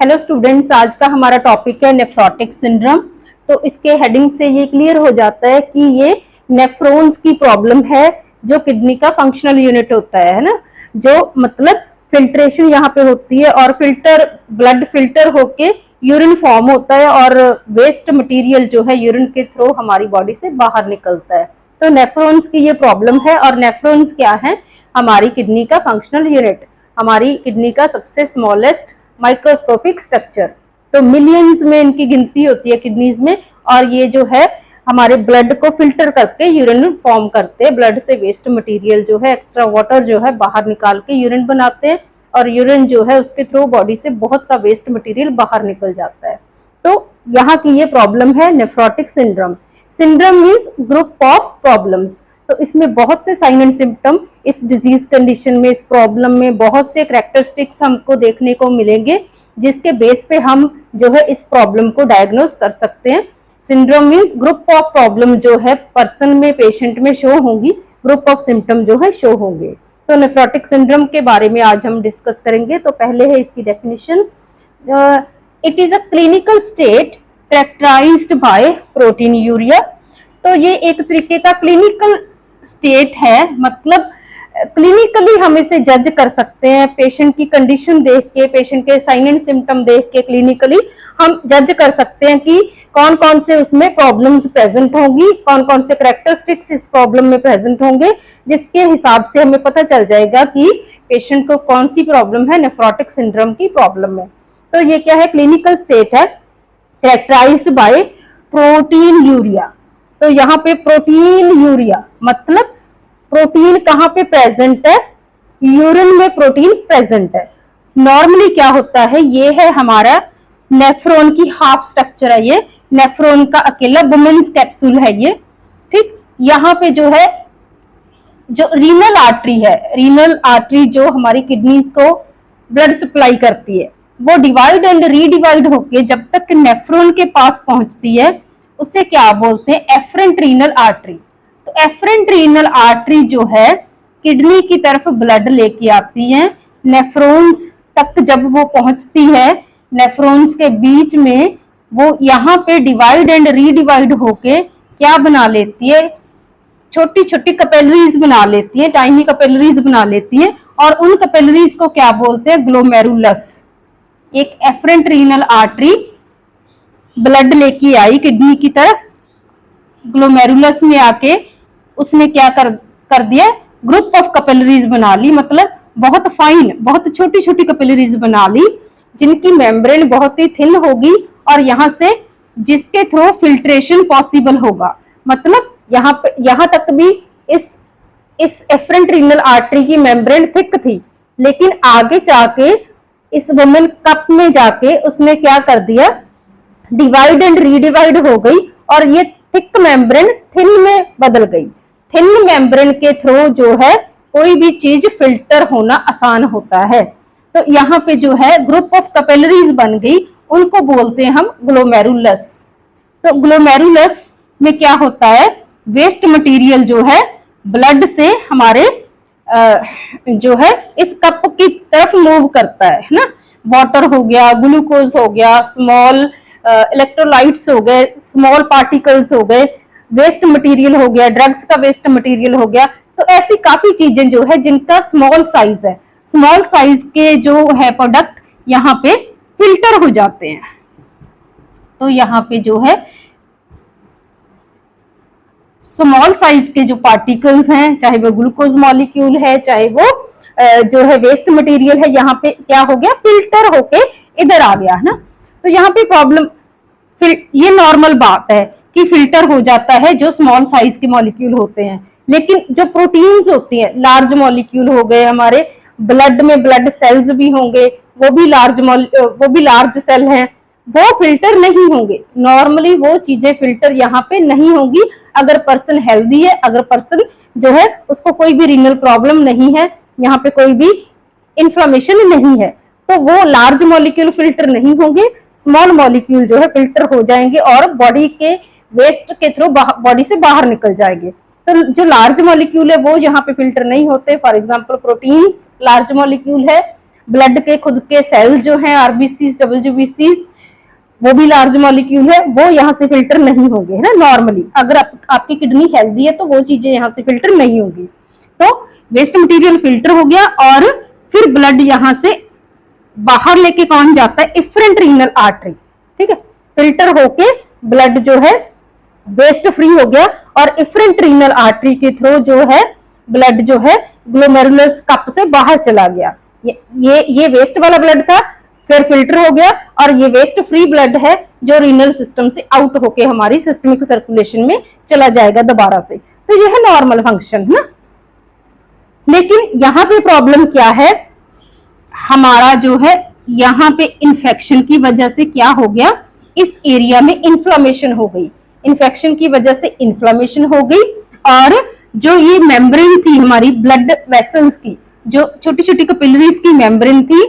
Hello students, आज का हमारा टॉपिक है नेफ्रोटिक सिंड्रोम। तो इसके हेडिंग से ये क्लियर हो जाता है कि ये नेफ्रॉन्स की प्रॉब्लम है, जो किडनी का फंक्शनल यूनिट होता है ना, जो मतलब फिल्ट्रेशन यहाँ पे होती है और ब्लड फिल्टर होके यूरिन फॉर्म होता है और वेस्ट मटेरियल जो है यूरिन के थ्रू हमारी बॉडी से बाहर निकलता है। तो नेफ्रॉन्स की ये प्रॉब्लम है। और नेफ्रॉन्स क्या है? हमारी किडनी का फंक्शनल यूनिट, हमारी किडनी का सबसे स्मॉलेस्ट माइक्रोस्कोपिक स्ट्रक्चर। तो मिलियंस में इनकी गिनती होती है किडनीज में, और ये जो है हमारे ब्लड को फिल्टर करके यूरिन फॉर्म करते हैं। ब्लड से वेस्ट मटेरियल जो है, एक्स्ट्रा वाटर जो है बाहर निकाल के यूरिन बनाते हैं, और यूरिन जो है उसके थ्रू बॉडी से बहुत सा वेस्ट मटेरियल बाहर निकल जाता है। तो यहाँ की ये प्रॉब्लम है nephrotic syndrome. Syndrome means group of problems. तो इसमें बहुत से साइन एंड सिम्टम, इस डिजीज कंडीशन में, इस प्रॉब्लम में बहुत से कैरेक्टरिस्टिक्स हमको देखने को मिलेंगे, जिसके बेस पे हम जो है इस प्रॉब्लम को डायग्नोज कर सकते हैं। Syndrome means group of problem जो है पर्सन में, पेशेंट में शो होंगी, ग्रुप ऑफ सिम्टम जो है शो होंगे। तो नेफ्रोटिक सिंड्रोम के बारे में आज हम डिस्कस करेंगे। तो पहले है इसकी definition. It is a clinical state characterised by proteinuria. तो ये एक तरीके का क्लिनिकल स्टेट है, मतलब क्लिनिकली हम इसे जज कर सकते हैं। पेशेंट की कंडीशन देख के, पेशेंट के साइन एंड सिम्टम देख के क्लिनिकली हम जज कर सकते हैं कि कौन कौन से उसमें प्रॉब्लम्स प्रेजेंट होंगी, कौन कौन से कैरेक्टरिस्टिक्स इस प्रॉब्लम में प्रेजेंट होंगे, जिसके हिसाब से हमें पता चल जाएगा कि पेशेंट को कौन सी प्रॉब्लम है, नेफ्रोटिक सिंड्रोम की प्रॉब्लम है। तो ये क्या है? क्लिनिकल स्टेट है कैरेक्टराइज्ड बाय प्रोटीन यूरिया। तो यहाँ पे प्रोटीन यूरिया मतलब प्रोटीन कहाँ पे प्रेजेंट है? यूरिन में प्रोटीन प्रेजेंट है। नॉर्मली क्या होता है, ये है हमारा नेफ्रॉन की हाफ स्ट्रक्चर है। ये नेफ्रॉन का अकेला वुमेन्स कैप्सूल है ये, ठीक। यहाँ पे जो है, जो रीनल आर्टरी है, रीनल आर्टरी जो हमारी किडनी को ब्लड सप्लाई करती है, वो डिवाइड एंड रीडिवाइड होके जब तक नेफ्रॉन के पास पहुंचती है, उसे क्या बोलते हैं? Efferent renal artery. तो एफरेंट रीनल आर्टरी जो है किडनी की तरफ ब्लड लेके आती है। नेफ्रॉन्स तक जब वो पहुंचती है, नेफ्रॉन्स के बीच में वो यहाँ पे डिवाइड एंड रीडिवाइड होके क्या बना लेती है? छोटी छोटी कैपिलरीज बना लेती है, टाइनी कैपिलरीज बना लेती है, और उन कैपिलरीज को क्या बोलते हैं? ग्लोमेरुलस। एक एफरेंट रीनल आर्टरी ब्लड लेके आई किडनी की तरफ, ग्लोमेरुलस में आके उसने क्या कर दिया? ग्रुप ऑफ कैपिलरीज बना ली, मतलब बहुत फाइन, बहुत छोटी छोटी कैपिलरीज बना ली, जिनकी मेम्ब्रेन बहुत ही थिन होगी, और यहाँ से जिसके थ्रू फिल्ट्रेशन पॉसिबल होगा। मतलब यहाँ तक भी इस एफरेंट रीनल आर्टरी की मेम्ब्रेन थिक थी, लेकिन आगे जाके इस वुमेन कप में जाके उसने क्या कर दिया? डिवाइड एंड रीडिवाइड हो गई, और ये थिक मेम्ब्रेन थिन में बदल गई। थिन मेम्ब्रेन के थ्रू जो है कोई भी चीज फिल्टर होना आसान होता है। तो यहाँ पे जो है ग्रुप ऑफ कैपिलरीज बन गई, उनको बोलते हैं हम ग्लोमेरुलस। तो ग्लोमेरुलस में क्या होता है? वेस्ट मटेरियल जो है ब्लड से हमारे जो है इस कप की तरफ मूव करता है ना। वाटर हो गया, ग्लूकोज हो गया, स्मॉल इलेक्ट्रोलाइट्स हो गए, स्मॉल पार्टिकल्स हो गए, वेस्ट मटेरियल हो गया, ड्रग्स का वेस्ट मटेरियल हो गया। तो ऐसी काफी चीजें जो है जिनका स्मॉल साइज है, स्मॉल साइज के जो है प्रोडक्ट यहाँ पे फिल्टर हो जाते हैं। तो यहाँ पे जो है स्मॉल साइज के जो पार्टिकल्स हैं, चाहे वो ग्लूकोज मॉलिक्यूल है, चाहे वो जो है वेस्ट मटेरियल है, यहाँ पे क्या हो गया? फिल्टर होके इधर आ गया है ना। तो यहाँ पे प्रॉब्लम, फिर ये नॉर्मल बात है कि फिल्टर हो जाता है जो स्मॉल साइज के मॉलिक्यूल होते हैं, लेकिन जो प्रोटीन्स होती हैं, लार्ज मॉलिक्यूल हो गए, हमारे ब्लड में ब्लड सेल्स भी होंगे, वो भी लार्ज सेल हैं, वो फिल्टर नहीं होंगे। नॉर्मली वो चीजें फिल्टर यहाँ पे नहीं होंगी अगर पर्सन हेल्दी है, अगर पर्सन जो है उसको कोई भी रीनल प्रॉब्लम नहीं है, यहाँ पे कोई भी इंफ्लेमेशन नहीं है, तो वो लार्ज मॉलिक्यूल फिल्टर नहीं होंगे, स्मॉल मॉलिक्यूल जो है फिल्टर हो जाएंगे और बॉडी के वेस्ट के थ्रू बॉडी से बाहर निकल जाएंगे। तो जो लार्ज मॉलिक्यूल है वो यहाँ पे फिल्टर नहीं होते। For example proteins large molecule है, ब्लड के खुद के सेल जो हैं आरबीसीज, डब्ल्यूबीसीज, वो भी लार्ज मॉलिक्यूल है, वो यहाँ से फिल्टर नहीं होंगे, है ना। नॉर्मली अगर आपकी किडनी हेल्दी है तो वो चीजें यहाँ से फिल्टर नहीं होंगी। तो वेस्ट मटेरियल फिल्टर हो गया, और फिर ब्लड यहाँ से बाहर लेके कौन जाता है, इफरेंट रीनल आर्टरी, ठीक है। फिल्टर होके ब्लड जो है वेस्ट फ्री हो गया, और इफरेंट रीनल आर्टरी के थ्रू जो है ब्लड जो है ग्लोमेरुलस कप से बाहर चला गया। ये वेस्ट वाला ब्लड था, फिर फिल्टर हो गया, और ये वेस्ट फ्री ब्लड है जो रीनल सिस्टम से आउट होके हमारी सिस्टमिक सर्कुलेशन में चला जाएगा दोबारा से। तो ये है नॉर्मल फंक्शन, है ना। लेकिन यहाँ पे प्रॉब्लम क्या है, हमारा जो है यहाँ पे इन्फेक्शन की वजह से क्या हो गया, इस एरिया में इन्फ्लेमेशन हो गई। इन्फेक्शन की वजह से इन्फ्लेमेशन हो गई, और जो ये मेम्ब्रेन थी हमारी ब्लड वेसल्स की, जो छोटी छोटी कैपिलरीज की मेम्ब्रेन थी,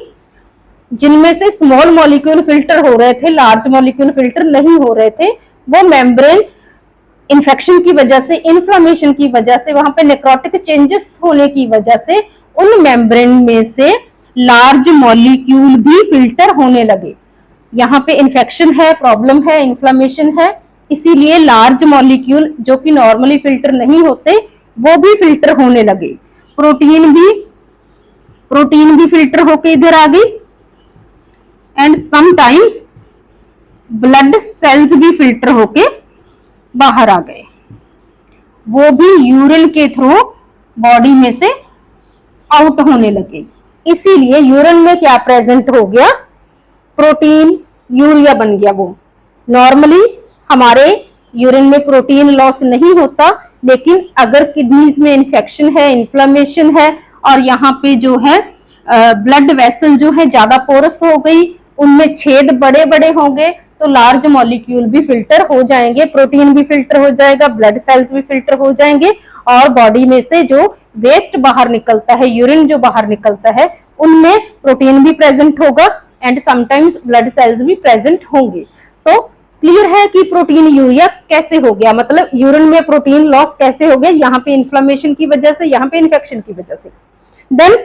जिनमें से स्मॉल मॉलिक्यूल फिल्टर हो रहे थे, लार्ज मॉलिक्यूल फिल्टर नहीं हो रहे थे, वो मेम्ब्रेन इन्फेक्शन की वजह से, इन्फ्लेमेशन की वजह से, वहां पे नेक्रोटिक चेंजेस होने की वजह से उन मेम्ब्रेन में से लार्ज मॉलिक्यूल भी फिल्टर होने लगे। यहाँ पे इन्फेक्शन है, प्रॉब्लम है, इन्फ्लेमेशन है, इसीलिए लार्ज मॉलिक्यूल जो कि नॉर्मली फिल्टर नहीं होते वो भी फिल्टर होने लगे। प्रोटीन भी फिल्टर होके इधर आ गई, एंड समटाइम्स ब्लड सेल्स भी फिल्टर होके बाहर आ गए, वो भी यूरिन के थ्रू बॉडी में से आउट होने लगे। इसीलिए यूरिन में क्या प्रेजेंट हो गया, प्रोटीन यूरिया बन गया। वो नॉर्मली हमारे यूरिन में प्रोटीन लॉस नहीं होता, लेकिन अगर किडनीज में इन्फेक्शन है, इन्फ्लेमेशन है, और यहाँ पे जो है ब्लड वेसल जो है ज्यादा पोरस हो गई, उनमें छेद बड़े बड़े होंगे, तो लार्ज मॉलिक्यूल भी फिल्टर हो जाएंगे, प्रोटीन भी फिल्टर हो जाएगा, ब्लड सेल्स भी फिल्टर हो जाएंगे, और बॉडी में से जो वेस्ट बाहर निकलता है, यूरिन जो बाहर निकलता है, उनमें प्रोटीन भी प्रेजेंट होगा, एंड समटाइम्स ब्लड सेल्स भी प्रेजेंट होंगे। तो क्लियर है कि प्रोटीन यूरिया कैसे हो गया, मतलब यूरिन में प्रोटीन लॉस कैसे हो गया, यहाँ पे इन्फ्लेमेशन की वजह से, यहाँ पे इन्फेक्शन की वजह से। देन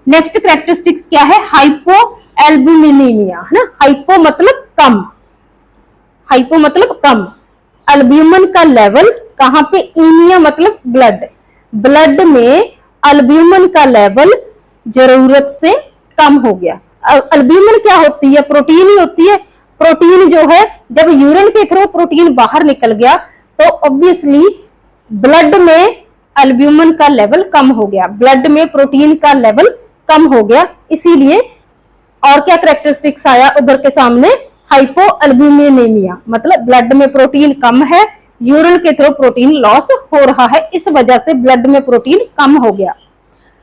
नेक्स्ट कैरेक्टरिस्टिक्स क्या है, हाइपो एल्ब्यूमिनीमिया, है ना। हाइपो मतलब कम, हाइपो मतलब कम, अल्ब्यूमिन का लेवल कहां पे, इमिया मतलब ब्लड, ब्लड में अल्ब्यूमिन का लेवल जरूरत से कम हो गया। अल्ब्यूमिन क्या होती है, प्रोटीन ही होती है। प्रोटीन जो है जब यूरिन के थ्रू प्रोटीन बाहर निकल गया तो ऑब्वियसली ब्लड में अल्ब्यूमिन का लेवल कम हो गया, ब्लड में प्रोटीन का लेवल कम हो गया, इसीलिए और क्या कैरेक्टरिस्टिक्स आया उधर के सामने, हाइपो एल्ब्यूमिनेमिया, मतलब ब्लड में प्रोटीन कम है, यूरिन के थ्रू प्रोटीन लॉस हो रहा है, इस वजह से ब्लड में प्रोटीन कम हो गया।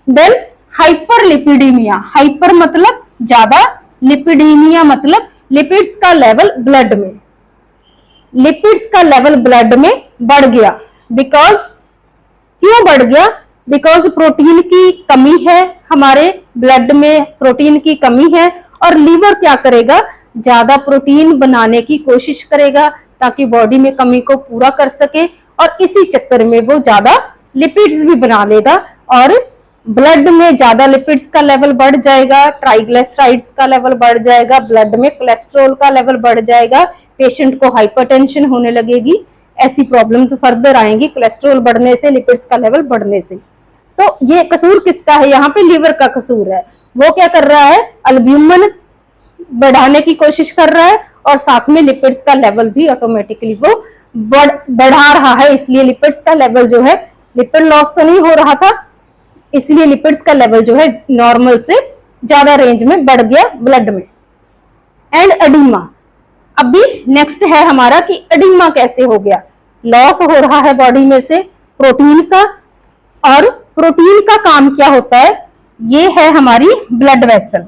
देन हाइपरलिपिडीमिया, हाइपर मतलब ज्यादा, लिपिडीमिया मतलब लिपिड्स का लेवल ब्लड में, लिपिड्स का लेवल ब्लड में बढ़ गया। बिकॉज क्यों बढ़ गया, बिकॉज प्रोटीन की कमी है, हमारे ब्लड में प्रोटीन की कमी है, और लीवर क्या करेगा, ज्यादा प्रोटीन बनाने की कोशिश करेगा ताकि बॉडी में कमी को पूरा कर सके, और इसी चक्कर में वो ज्यादा लिपिड्स भी बना लेगा, और ब्लड में ज्यादा लिपिड्स का लेवल बढ़ जाएगा, ट्राइग्लिसराइड्स का लेवल बढ़ जाएगा, ब्लड में कोलेस्ट्रॉल का लेवल बढ़ जाएगा, पेशेंट को हाइपरटेंशन होने लगेगी, ऐसी प्रॉब्लम्स फर्दर आएंगी कोलेस्ट्रॉल बढ़ने से, लिपिड्स का लेवल बढ़ने से। तो ये कसूर किसका है, यहाँ पे लीवर का कसूर है। वो क्या कर रहा है, अल्ब्यूमिन बढ़ाने की कोशिश कर रहा है, और साथ में लिपिड्स का लेवल भी ऑटोमेटिकली वो बढ़ा रहा है, इसलिए लिपिड्स का लेवल जो है, लिपिड लॉस तो नहीं हो रहा था, इसलिए लिपिड्स का लेवल जो है नॉर्मल से ज्यादा रेंज में बढ़ गया ब्लड में। एंड एडिमा, अभी नेक्स्ट है हमारा कि एडिमा कैसे हो गया, लॉस हो रहा है बॉडी में से प्रोटीन का, और प्रोटीन का काम क्या होता है, ये है हमारी ब्लड वेसल,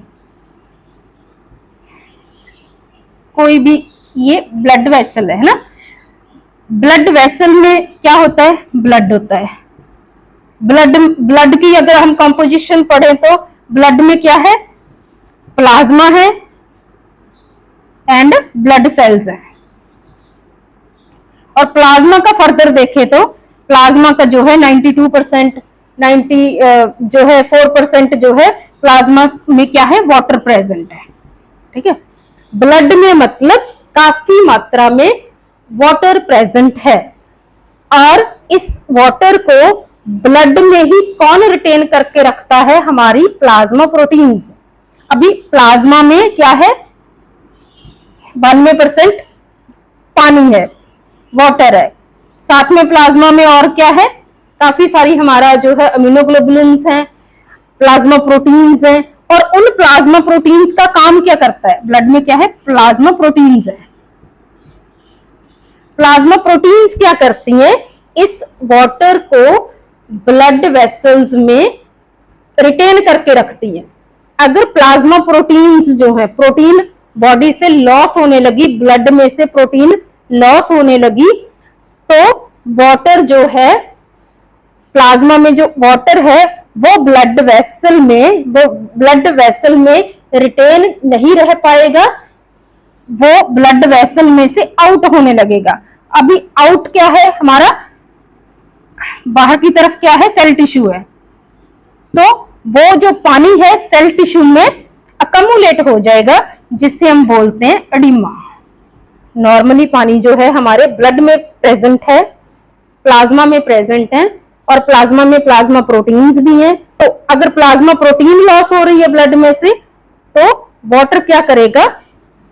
कोई भी ये ब्लड वेसल है ना, ब्लड वेसल में क्या होता है, ब्लड होता है, ब्लड की अगर हम कंपोजिशन पढ़ें तो ब्लड में क्या है, प्लाज्मा है एंड ब्लड सेल्स है। और प्लाज्मा का फर्दर देखें तो प्लाज्मा का जो है 92% 90 जो है 4% जो है प्लाज्मा में क्या है, वाटर प्रेजेंट है। ठीक है, ब्लड में मतलब काफी मात्रा में वाटर प्रेजेंट है, और इस वाटर को ब्लड में ही कौन रिटेन करके रखता है, हमारी प्लाज्मा प्रोटीन्स। अभी प्लाज्मा में क्या है, 92% पानी है, वाटर है, साथ में प्लाज्मा में और क्या है, काफी सारी हमारा जो है इम्यूनोग्लोबुलिन्स हैं, प्लाज्मा प्रोटीन्स हैं, और उन प्लाज्मा प्रोटीन्स का काम क्या करता है, ब्लड में क्या है, प्लाज्मा प्रोटीन्स है। प्लाज्मा प्रोटीन्स क्या करती हैं, इस वाटर को ब्लड वेसल्स में रिटेन करके रखती हैं। अगर प्लाज्मा प्रोटीन्स जो है, प्रोटीन बॉडी से लॉस होने लगी, ब्लड में से प्रोटीन लॉस होने लगी, तो वाटर जो है, प्लाज्मा में जो वाटर है वो ब्लड वेसल में रिटेन नहीं रह पाएगा, वो ब्लड वेसल में से आउट होने लगेगा। अभी आउट क्या है हमारा, बाहर की तरफ क्या है, सेल टिश्यू है, तो वो जो पानी है सेल टिश्यू में अकमुलेट हो जाएगा, जिसे हम बोलते हैं एडिमा। नॉर्मली पानी जो है हमारे ब्लड में प्रेजेंट है, प्लाज्मा में प्रेजेंट है, और प्लाज्मा में प्लाज्मा प्रोटीन्स भी हैं। तो अगर प्लाज्मा प्रोटीन लॉस हो रही है ब्लड में से, तो वाटर क्या करेगा,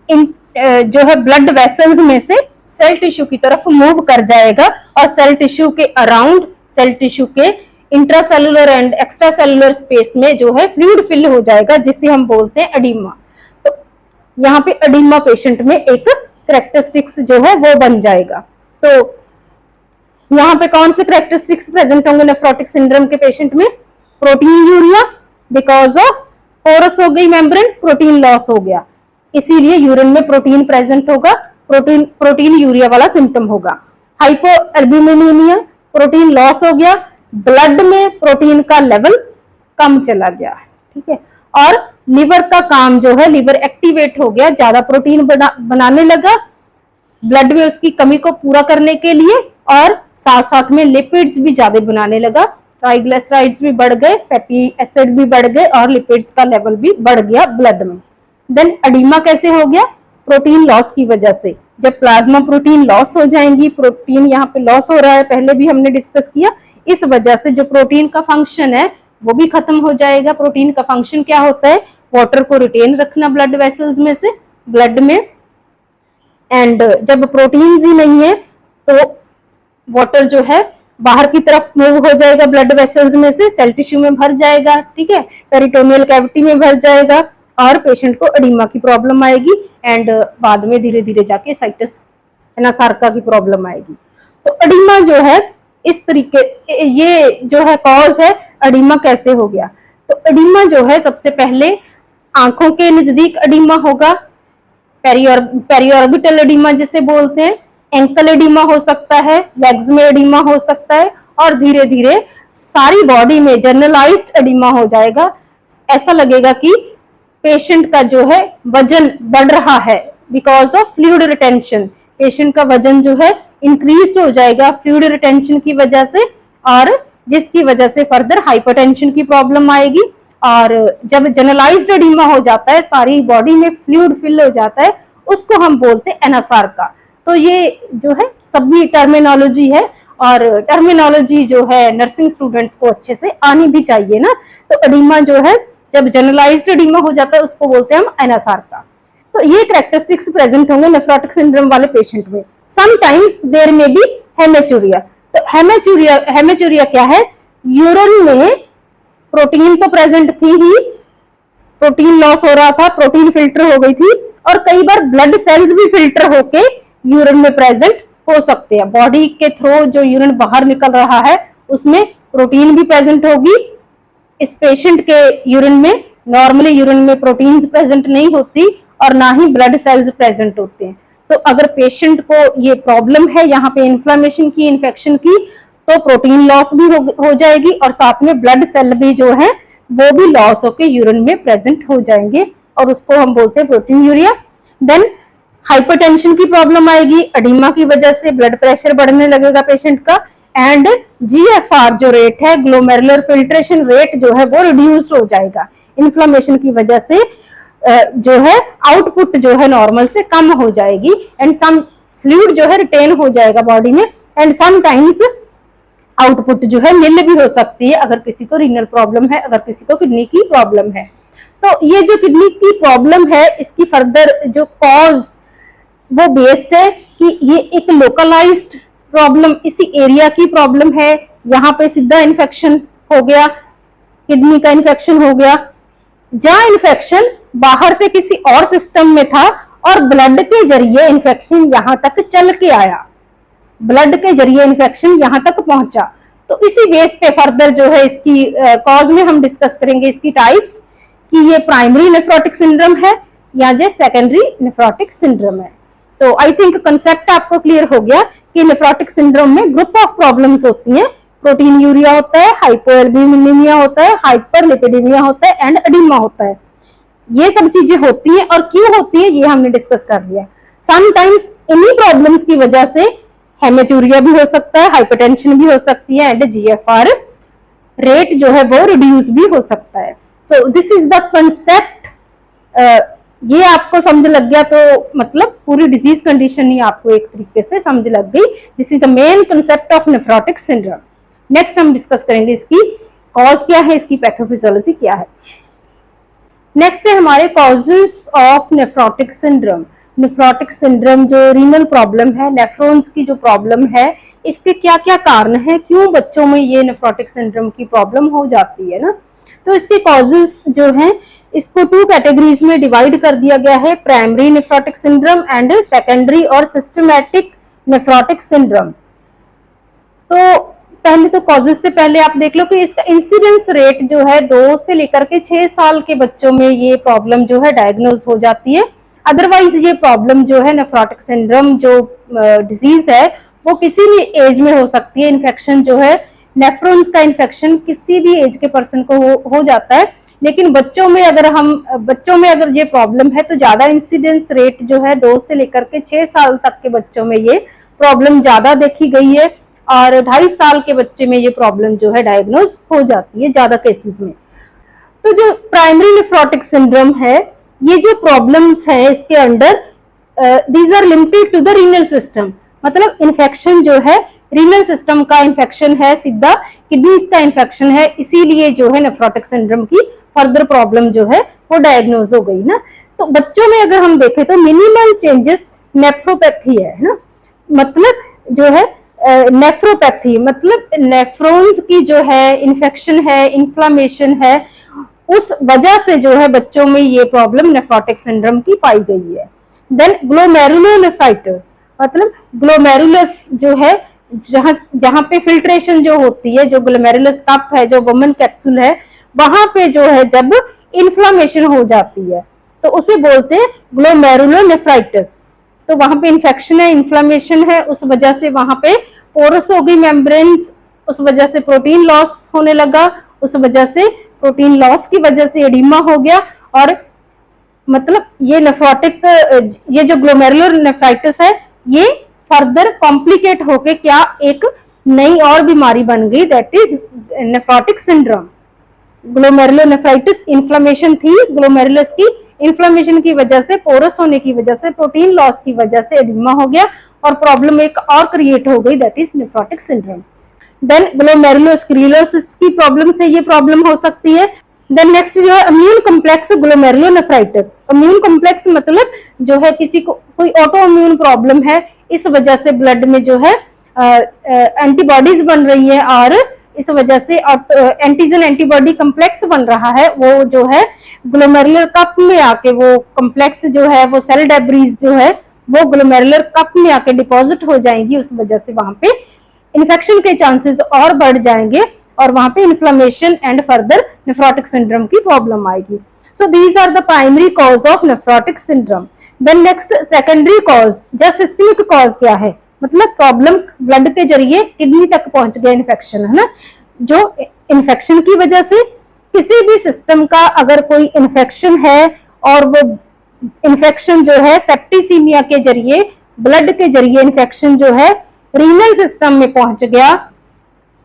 इन जो है ब्लड वेसल्स में से सेल टिश्यू की तरफ मूव कर जाएगा, और सेल टिश्यू के अराउंड, सेल टिश्यू के intracellular and extra cellular space में जो है फ्लूइड फिल हो जाएगा, जिसे हम बोलते हैं एडिमा। तो यहाँ पे एडिमा पेशेंट में एक कैरेक्टरिस्टिक्स जो है वो बन जाएगा। तो यहाँ पे कौन से कैरेक्टरिस्टिक्स प्रेजेंट होंगे नेफ्रोटिक सिंड्रोम के पेशेंट में, proteinuria, because of porous हो गई मेम्ब्रेन, प्रोटीन लॉस हो गया, इसीलिए यूरिन में प्रोटीन प्रेजेंट होगा, प्रोटीन यूरिया वाला सिम्टम होगा। हाइपोएल्ब्यूमिनीमिया, प्रोटीन लॉस हो गया, ब्लड में प्रोटीन का लेवल कम चला गया। ठीक है, और लिवर का काम जो है, लिवर एक्टिवेट हो गया, ज्यादा प्रोटीन बनाने लगा ब्लड में उसकी कमी को पूरा करने के लिए, और साथ साथ में लिपिड्स भी ज्यादा बनाने लगा, ट्राइग्लिसराइड्स भी बढ़ गए, फैटी एसिड भी बढ़ गए, और लिपिड्स का लेवल भी बढ़ गया ब्लड में। देन एडिमा कैसे हो गया, प्रोटीन लॉस की वजह से। जब प्लाज्मा प्रोटीन लॉस हो जाएंगी, प्रोटीन यहाँ पे लॉस हो रहा है, पहले भी हमने डिस्कस किया, इस वजह से जो प्रोटीन का फंक्शन है वो भी खत्म हो जाएगा। प्रोटीन का फंक्शन क्या होता है, वाटर को रिटेन रखना ब्लड वेसल्स में से, ब्लड में, एंड जब प्रोटीन्स ही नहीं है तो वाटर जो है बाहर की तरफ मूव हो जाएगा ब्लड वेसल्स में से, सेल टिश्यू में भर जाएगा, ठीक है, पेरिटोनियल कैविटी में भर जाएगा, और पेशेंट को एडिमा की प्रॉब्लम आएगी, एंड बाद में धीरे धीरे जाके साइटस एनासार्का की प्रॉब्लम आएगी। तो एडिमा जो है इस तरीके, ये जो है कॉज है एडिमा कैसे हो गया। तो एडिमा जो है सबसे पहले आंखों के नजदीक एडिमा होगा, पेरिऑर्बिटल एडिमा जिसे बोलते हैं, एंकल एडिमा हो सकता है, लेग्स में एडिमा हो सकता है, और धीरे धीरे सारी बॉडी में जनरलाइज्ड एडिमा हो जाएगा। ऐसा लगेगा कि पेशेंट का जो है वजन बढ़ रहा है, because of fluid retention, patient का वजन जो है इंक्रीज हो जाएगा फ्लूइड रिटेंशन की वजह से, और जिसकी वजह से फर्दर हाइपरटेंशन की प्रॉब्लम आएगी। और जब जनरलाइज्ड एडिमा हो जाता है, सारी बॉडी में फ्लूइड फिल हो जाता है, उसको हम बोलते हैं एनासार्का। तो ये जो है सभी टर्मिनोलॉजी है, और टर्मिनोलॉजी जो है नर्सिंग स्टूडेंट्स को अच्छे से आनी भी चाहिए ना। तो एडिमा जो है जब जनरलाइज्ड एडिमा हो जाता है उसको बोलते हैं हम एनासार्का। तो ये कैरेक्टरिस्टिक्स प्रेजेंट होंगे नेफ्रोटिक सिंड्रोम वाले पेशेंट में। Sometimes there may B haematuria. तो हेमेचूरिया क्या है, यूरिन में प्रोटीन तो प्रेजेंट थी ही, प्रोटीन लॉस हो रहा था, प्रोटीन फिल्टर हो गई थी, और कई बार ब्लड सेल्स भी फिल्टर होके यूरिन में प्रेजेंट हो सकते हैं। बॉडी के थ्रू जो यूरिन बाहर निकल रहा है उसमें प्रोटीन भी प्रेजेंट होगी। इस पेशेंट के यूरिन में, नॉर्मली यूरिन में प्रोटीन्स प्रेजेंट नहीं होती, और ना ही ब्लड सेल्स प्रेजेंट होते हैं। तो अगर पेशेंट को ये प्रॉब्लम है यहाँ पे इन्फ्लेमेशन की, इन्फेक्शन की, तो प्रोटीन लॉस भी हो जाएगी, और साथ में ब्लड सेल भी जो है वो भी लॉस होकर यूरिन में प्रेजेंट हो जाएंगे, और उसको हम बोलते हैं प्रोटीन यूरिया। देन हाइपरटेंशन की प्रॉब्लम आएगी, एडिमा की वजह से ब्लड प्रेशर बढ़ने लगेगा पेशेंट का, एंड GFR जो रेट है, ग्लोमेरुलर फिल्ट्रेशन रेट जो है वो रिड्यूस्ड हो जाएगा। इन्फ्लेमेशन की वजह से जो है आउटपुट जो है नॉर्मल से कम हो जाएगी, एंड सम फ्लूइड जो है रिटेन हो जाएगा बॉडी में, एंड समटाइम्स आउटपुट जो है नील भी हो सकती है अगर किसी को रीनल प्रॉब्लम है, अगर किसी को किडनी की प्रॉब्लम है। तो ये जो किडनी की प्रॉब्लम है, इसकी फर्दर जो कॉज वो बेस्ड है कि ये एक लोकलाइज्ड प्रॉब्लम, इसी एरिया की प्रॉब्लम है। यहाँ पे सीधा इन्फेक्शन हो गया, किडनी का इन्फेक्शन हो गया, जहां इन्फेक्शन बाहर से किसी और सिस्टम में था और ब्लड के जरिए इन्फेक्शन यहां तक चल के आया, ब्लड के जरिए इन्फेक्शन यहां तक पहुंचा। तो इसी बेस पे फर्दर जो है इसकी कॉज में हम डिस्कस करेंगे इसकी टाइप्स, कि ये प्राइमरी नेफ्रोटिक सिंड्रोम है या जो सेकेंडरी नेफ्रोटिक सिंड्रोम है। तो आई थिंक कंसेप्ट आपको क्लियर हो गया कि नेफ्रोटिक सिंड्रोम में ग्रुप ऑफ प्रॉब्लम्स होती हैं। प्रोटीन यूरिया होता है, हाइपोएल्ब्यूमिनिमिया होता है, हाइपरलिपिडेमिया होता है, एंड एडिमा होता है। ये सब चीजें होती हैं, और क्यों होती है ये हमने डिस्कस कर लिया। समटाइम्स इन्हीं प्रॉब्लम्स की वजह से हेमेटूरिया भी हो सकता है, हाइपरटेंशन भी हो सकती है, एंड GFR रेट जो है वो रिड्यूस भी हो सकता है। सो दिस इज द कंसेप्ट। ये आपको समझ लग गया तो मतलब पूरी डिजीज कंडीशन ही आपको एक तरीके से समझ लग गई। This is the main concept of nephrotic syndrome. Next हम डिस्कस करेंगे इसकी कॉज क्या है, इसकी पैथोफिजियोलॉजी क्या है। नेक्स्ट है हमारे causes of nephrotic syndrome. Nephrotic syndrome जो रीनल प्रॉब्लम है, नेफ्रॉन्स की जो प्रॉब्लम है, इसके क्या क्या कारण है, क्यों बच्चों में ये नेफ्रोटिक सिंड्रोम की प्रॉब्लम हो जाती है ना। तो इसके कॉजेस जो हैं इसको 2 कैटेगरीज में डिवाइड कर दिया गया है, primary nephrotic syndrome and secondary और सिस्टमैटिक नेफ्रोटिक सिंड्रोम। तो पहले तो कॉजेस से पहले आप देख लो कि इसका इंसिडेंस रेट जो है 2 से लेकर के 6 साल के बच्चों में ये प्रॉब्लम जो है डायग्नोज हो जाती है। अदरवाइज ये प्रॉब्लम जो है नेफ्रोटिक सिंड्रोम जो डिजीज है वो किसी भी एज में हो सकती है। इन्फेक्शन जो है नेफ्रॉन्स का इन्फेक्शन किसी भी एज के पर्सन को हो जाता है, लेकिन बच्चों में अगर ये प्रॉब्लम है तो ज्यादा इंसिडेंस रेट जो है 2 से लेकर के 6 साल तक के बच्चों में ये प्रॉब्लम ज्यादा देखी गई है, और 2.5 साल के बच्चे में ये प्रॉब्लम जो है डायग्नोज हो जाती है ज्यादा केसेस में। तो जो प्राइमरी नेफ्रोटिक सिंड्रोम है, ये जो प्रॉब्लम्स है इसके under these are limited to the renal system, मतलब इन्फेक्शन जो है रीनल सिस्टम का इन्फेक्शन है, सीधा किडनीज का इन्फेक्शन है, इसीलिए जो है नेफ्रोटिक सिंड्रोम की फर्दर प्रॉब्लम जो है वो डायग्नोज हो गई ना। तो बच्चों में अगर हम देखें तो मिनिमल चेंजेस नेफ्रोपैथी है ना, मतलब जो है नेफ्रोपैथी मतलब नेफ्रॉन्स की जो है इन्फेक्शन है, इन्फ्लामेशन है, उस वजह से जो है बच्चों में ये प्रॉब्लम नेफ्रोटिक सिंड्रोम की पाई गई है। देन ग्लोमेरुलोनेफ्राइटिस, मतलब ग्लोमेरुलस जो है जहां पे फिल्ट्रेशन जो होती है, जो ग्लोमेरुलस कप है, जो वुमेन कैप्सूल है, वहां पे जो है जब इन्फ्लामेशन हो जाती है तो उसे बोलते हैं ग्लोमेरुलोनेफ्राइटिस। तो वहां पे इन्फेक्शन है, इन्फ्लामेशन है, उस वजह से वहां पे पोरस हो गई मेम्ब्रेन्स, उस वजह से प्रोटीन लॉस होने लगा, उस वजह से प्रोटीन लॉस की वजह से एडिमा हो गया, और मतलब ये नेफ्रोटिक ये जो ग्लोमेरुलोनेफ्राइटिस है ये फर्दर कॉम्प्लिकेट होके क्या एक नई और बीमारी बन गई, that is nephrotic syndrome. Glomerulonephritis inflammation थी, ग्लोमेरुलस की इन्फ्लेमेशन की वजह से, पोरस होने की वजह से, प्रोटीन लॉस की वजह से एडिमा हो गया और प्रॉब्लम एक और क्रिएट हो गई, that is nephrotic syndrome. Then glomerulosclerosis की प्रॉब्लम से ये प्रॉब्लम हो सकती है। देन नेक्स्ट जो है immune complex glomerulonephritis. Immune complex मतलब जो है किसी को कोई ऑटो इम्यून प्रॉब्लम है, इस वजह से ब्लड में जो है एंटीबॉडीज बन रही है, और इस वजह से एंटीजन एंटीबॉडी कॉम्प्लेक्स बन रहा है, वो जो है ग्लोमेरुलर कप में आके वो कॉम्प्लेक्स जो है वो सेल डेब्रीज जो है वो ग्लोमेरुलर कप में आके डिपॉजिट हो जाएंगी, उस वजह से वहां पे इन्फेक्शन के चांसेस और बढ़ जाएंगे और वहां पे inflammation and further nephrotic syndrome की प्रॉब्लम आएगी। So these are the primary cause of nephrotic syndrome. Then next secondary cause या सिस्टमिक कॉज क्या है, मतलब प्रॉब्लम ब्लड के जरिए किडनी तक पहुंच गया इन्फेक्शन, है ना, जो इन्फेक्शन की वजह से किसी भी सिस्टम का अगर कोई इन्फेक्शन है और वो इन्फेक्शन जो है सेप्टिसीमिया के जरिए, ब्लड के जरिए इन्फेक्शन जो है रीनल सिस्टम में पहुंच गया,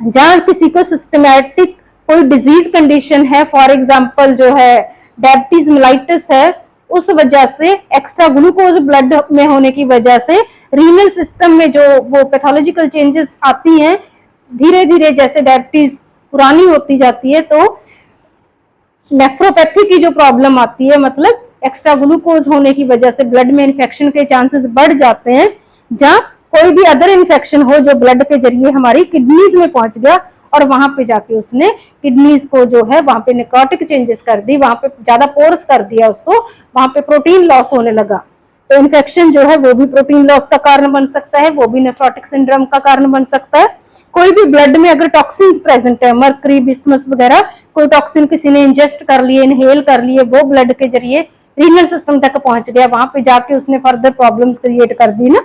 जहां किसी को सिस्टमैटिक कोई डिजीज कंडीशन है, फॉर एग्जांपल जो है डायबिटीज मेलाइटिस है, उस वजह से एक्स्ट्रा ग्लूकोज ब्लड में होने की वजह से रीनल सिस्टम में जो वो पैथोलॉजिकल चेंजेस आती हैं धीरे धीरे, जैसे डायबिटीज पुरानी होती जाती है तो नेफ्रोपैथी की जो प्रॉब्लम आती है, मतलब एक्स्ट्रा ग्लूकोज होने की वजह से ब्लड में इन्फेक्शन के चांसेस बढ़ जाते हैं। जहां कोई भी अदर इन्फेक्शन हो जो ब्लड के जरिए हमारी किडनीज में पहुंच गया और वहां पे जाके उसने किडनीज को जो है वहां पे नेक्रोटिक चेंजेस कर दी, वहां पे ज्यादा पोरस कर दिया उसको, वहां पे प्रोटीन लॉस होने लगा। तो इन्फेक्शन जो है वो भी प्रोटीन लॉस का कारण बन सकता है, वो भी नेफ्रोटिक सिंड्रोम का कारण बन सकता है। कोई भी ब्लड में अगर टॉक्सिन्स प्रेजेंट है, मर्करी, बिस्मस वगैरह, कोई टॉक्सिन किसी ने इंजेस्ट कर लिए, इनहेल कर लिए, वो ब्लड के जरिए रीनल सिस्टम तक पहुंच गया, वहां पे जाके उसने फर्दर प्रॉब्लम्स क्रिएट कर दी ना।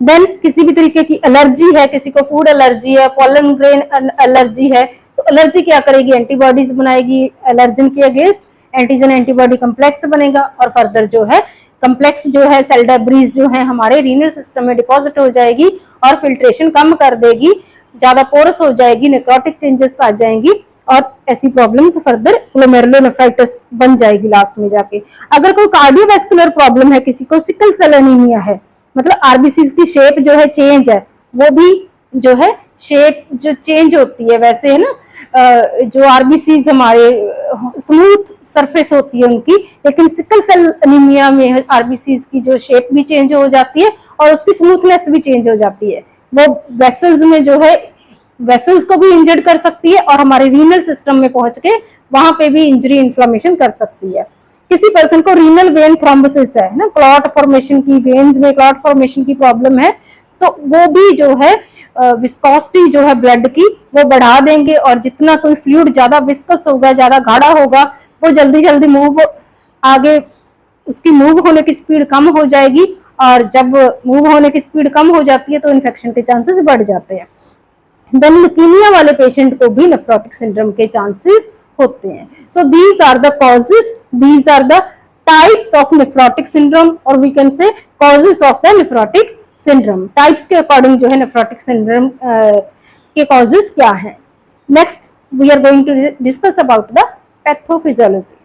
देन किसी भी तरीके की एलर्जी है, किसी को फूड एलर्जी है, पॉलन ग्रेन एलर्जी है, तो एलर्जी क्या करेगी, एंटीबॉडीज बनाएगी एलर्जन के अगेंस्ट, एंटीजन एंटीबॉडी कम्प्लेक्स बनेगा और फर्दर जो है कम्प्लेक्स जो है सेल डेब्रीज जो है हमारे रीनल सिस्टम में डिपॉजिट हो जाएगी और फिल्ट्रेशन कम कर देगी, ज्यादा पोरस हो जाएगी, नेक्रोटिक चेंजेस आ जाएंगी और ऐसी प्रॉब्लम्स फर्दर ग्लोमेरुलोनेफ्राइटिस बन जाएगी लास्ट में जाके। अगर कोई कार्डियोवैस्कुलर प्रॉब्लम है, किसी को सिकल सेल एनीमिया है, मतलब आरबीसीज की शेप जो है चेंज है, वो भी जो है शेप जो चेंज होती है वैसे है ना, जो आरबीसीज हमारे स्मूथ सरफेस होती है उनकी, लेकिन सिकल सेल एनीमिया में आरबीसीज की जो शेप भी चेंज हो जाती है और उसकी स्मूथनेस भी चेंज हो जाती है। वो वेसल्स में जो है वेसल्स को भी इंजर्ड कर सकती है और हमारे रीनल सिस्टम में पहुंच के वहां पे भी इंजरी इन्फ्लेमेशन कर सकती है। किसी पर्सन को रीनल वेन थ्रोम्बोसिस है ना, क्लॉट फॉर्मेशन की, वेन्स में क्लॉट फॉर्मेशन की प्रॉब्लम है, तो वो भी जो है विस्कोसिटी जो है ब्लड की वो बढ़ा देंगे और जितना कोई फ्लूइड ज्यादा विस्कस होगा, ज्यादा गाढ़ा होगा, वो जल्दी जल्दी मूव आगे, उसकी मूव होने की स्पीड कम हो जाएगी और जब मूव होने की स्पीड कम हो जाती है तो इन्फेक्शन के चांसेस बढ़ जाते हैं। देन ल्यूकीमिया वाले पेशेंट को भी नेफ्रोटिक सिंड्रोम के चांसेस होते हैं। So these are the causes, these are the types of nephrotic syndrome और we can say causes of the nephrotic syndrome. Types के अकॉर्डिंग जो है नेफ्रोटिक सिंड्रोम के कॉजेस क्या है। Next we are going to discuss about the pathophysiology.